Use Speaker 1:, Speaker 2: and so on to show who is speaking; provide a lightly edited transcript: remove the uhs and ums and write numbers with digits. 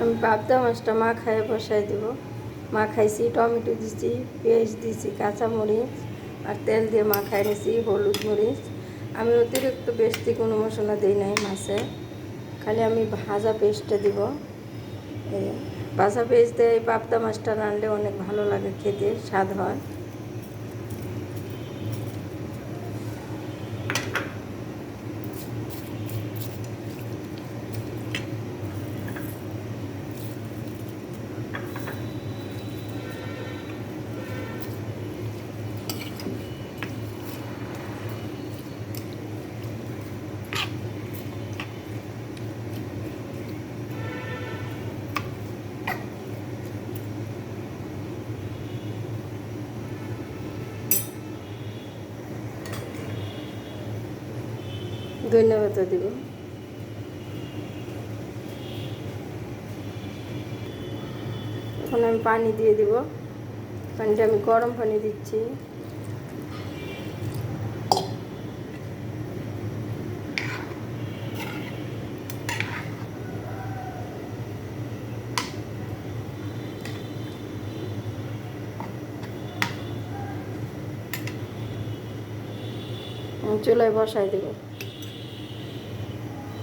Speaker 1: আমি পাবদা মাছটা মাখায় বসাই দেব। মাখাইছি, টমেটো দিছি, পেঁয়াজ দিছি, কাঁচামরিচ আর তেল দিয়ে মাখাই নিছি, হলুদ মরিচ। আমি অতিরিক্ত বেশি কোনো মশলা দিই নাই মাছে, খালি আমি ভাজা পেস্টটা দিব। ভাজা পেস্ট দিয়ে এই পাবদা মাছটা রানলে অনেক ভালো লাগে, খেতে স্বাদ হয়। ধন্যবাদ দিব। এখন আমি পানি দিয়ে দিব। পানিটা আমি গরম পানি দিচ্ছি। চুলায় বসাই দেব।